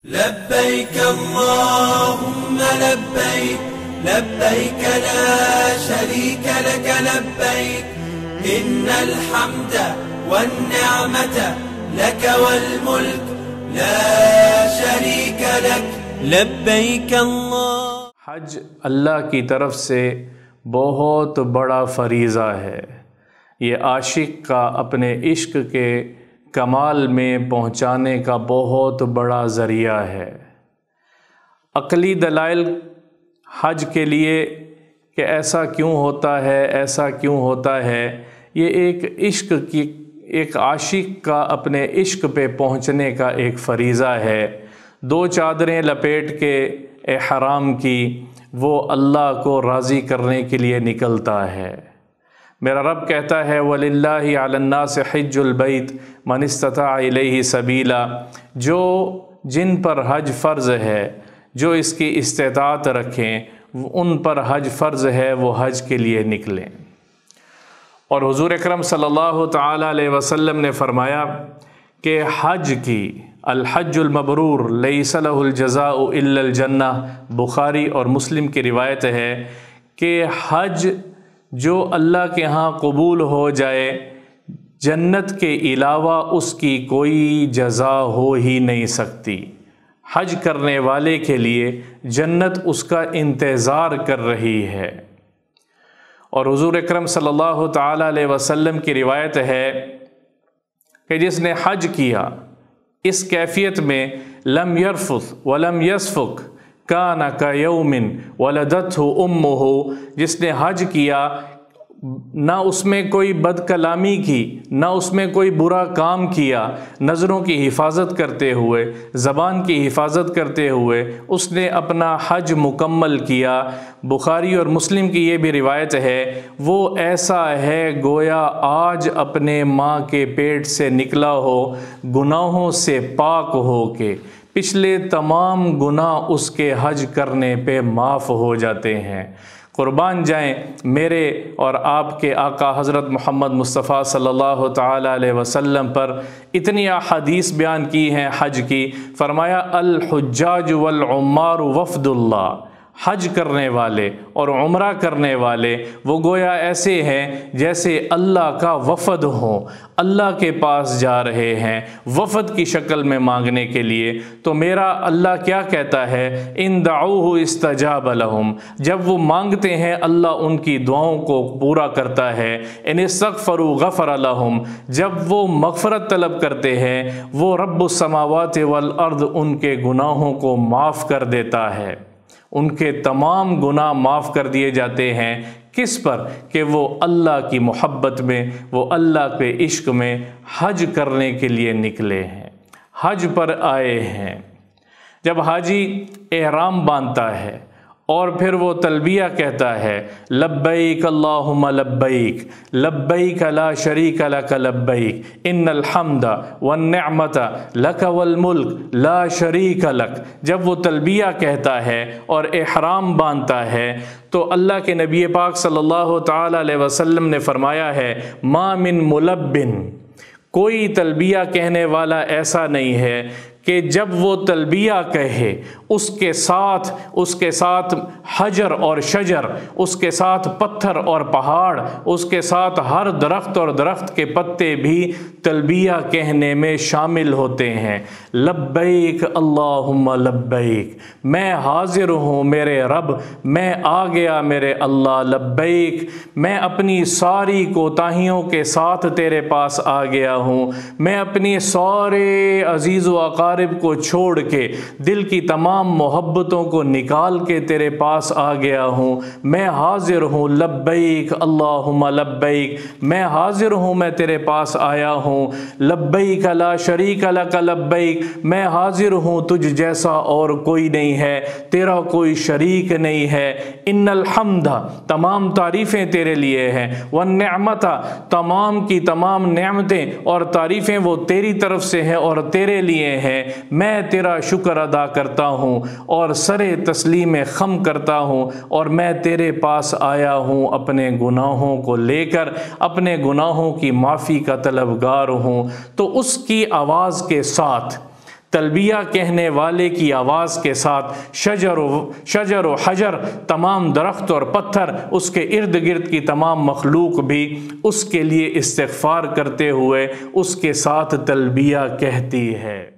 لبيك اللهم لبيك لبيك لا شريك لك لبيك إن الحمد والنعمة لك والملك لا شريك لك لبيك اللہ۔ حج اللہ کی طرف سے بہت بڑا فریضہ ہے۔ یہ عاشق کا اپنے عشق کے کمال میں پہنچانے کا بہت بڑا ذریعہ ہے۔ عقلی دلائل حج کے لیے کہ ایسا کیوں ہوتا ہے، ایسا کیوں ہوتا ہے، یہ ایک عاشق کا اپنے عشق پہ پہنچنے کا ایک فریضہ ہے۔ دو چادریں لپیٹ کے احرام کی وہ اللہ کو راضی کرنے کے لیے نکلتا ہے۔ میرا رب کہتا ہے وَلِلَّهِ عَلَى النَّاسِ حِجُّ الْبَيْتِ مَنِ اسْتَطَاعَ إِلَيْهِ سَبِيلًا، جو جن پر حج فرض ہے، جو اس کی استطاعت رکھیں، ان پر حج فرض ہے، وہ حج کے لیے نکلیں۔ اور حضور اکرم صلی اللہ تعالیٰ علیہ وسلم نے فرمایا کہ حج کی الحج المبرور لیس لہ الجزاء الا الجنہ، بخاری اور مسلم کی روایت ہے کہ حج جو اللہ کے ہاں قبول ہو جائے، جنت کے علاوہ اس کی کوئی جزا ہو ہی نہیں سکتی۔ حج کرنے والے کے لیے جنت اس کا انتظار کر رہی ہے۔ اور حضور اکرم صلی اللہ تعالیٰ علیہ وسلم کی روایت ہے کہ جس نے حج کیا اس کیفیت میں لم یرفث ولم یسفک کان کیوم ولدتہ امہ، جس نے حج کیا نہ اس میں کوئی بد کلامی کی، نہ اس میں کوئی برا کام کیا، نظروں کی حفاظت کرتے ہوئے، زبان کی حفاظت کرتے ہوئے اس نے اپنا حج مکمل کیا۔ بخاری اور مسلم کی یہ بھی روایت ہے، وہ ایسا ہے گویا آج اپنے ماں کے پیٹ سے نکلا ہو، گناہوں سے پاک ہو کے پچھلے تمام گناہ اس کے حج کرنے پہ معاف ہو جاتے ہیں۔ قربان جائیں میرے اور آپ کے آقا حضرت محمد مصطفیٰ صلی اللہ تعالیٰ علیہ وسلم پر اتنی احادیث بیان کی ہیں حج کی۔ فرمایا الحجاج والعمار وفد اللہ، حج کرنے والے اور عمرہ کرنے والے وہ گویا ایسے ہیں جیسے اللہ کا وفد ہوں، اللہ کے پاس جا رہے ہیں وفد کی شکل میں مانگنے کے لیے۔ تو میرا اللہ کیا کہتا ہے ان دعوہ استجاب لہم، جب وہ مانگتے ہیں اللہ ان کی دعاؤں کو پورا کرتا ہے۔ ان استغفروا غفر لہم، جب وہ مغفرت طلب کرتے ہیں وہ رب السماوات والارض ان کے گناہوں کو معاف کر دیتا ہے، ان کے تمام گناہ معاف کر دیے جاتے ہیں۔ کس پر؟ کہ وہ اللہ کی محبت میں، وہ اللہ کے عشق میں حج کرنے کے لیے نکلے ہیں، حج پر آئے ہیں۔ جب حاجی احرام باندھتا ہے اور پھر وہ تلبیہ کہتا ہے لبیک اللہم لبیک لبیک لا شریک لک لبیک ان الحمد والنعمت لک والملک لا شریک لک، جب وہ تلبیہ کہتا ہے اور احرام باندھتا ہے تو اللہ کے نبی پاک صلی اللہ تعالیٰ علیہ وسلم نے فرمایا ہے ما من ملبن، کوئی تلبیہ کہنے والا ایسا نہیں ہے کہ جب وہ تلبیہ کہے اس کے ساتھ حجر اور شجر، اس کے ساتھ پتھر اور پہاڑ، اس کے ساتھ ہر درخت اور درخت کے پتے بھی تلبیہ کہنے میں شامل ہوتے ہیں۔ لبیک اللہم لبیک، میں حاضر ہوں میرے رب، میں آ گیا میرے اللہ، لبیک، میں اپنی ساری کوتاہیوں کے ساتھ تیرے پاس آ گیا ہوں، میں اپنی سارے عزیز و اقارب کو چھوڑ کے دل کی تمام محبتوں کو نکال کے تیرے پاس آ گیا ہوں، میں حاضر ہوں لبیک اللہم لبیک، میں حاضر ہوں، میں تیرے پاس آیا ہوں، لبیک لا شریک لک لبیک، میں حاضر ہوں، تجھ جیسا اور کوئی نہیں ہے، تیرا کوئی شریک نہیں ہے، ان الحمد، تمام تعریفیں تیرے لیے ہیں، والنعمت، تمام کی تمام نعمتیں اور تعریفیں وہ تیری طرف سے ہیں اور تیرے لیے ہیں، میں تیرا شکر ادا کرتا ہوں اور سر تسلیم خم کرتا ہوں، اور میں تیرے پاس آیا ہوں اپنے گناہوں کو لے کر، اپنے گناہوں کی معافی کا طلبگار ہوں۔ تو اس کی آواز کے ساتھ تلبیہ کہنے والے کی آواز کے ساتھ شجر و حجر، تمام درخت اور پتھر، اس کے ارد گرد کی تمام مخلوق بھی اس کے لیے استغفار کرتے ہوئے اس کے ساتھ تلبیہ کہتی ہے۔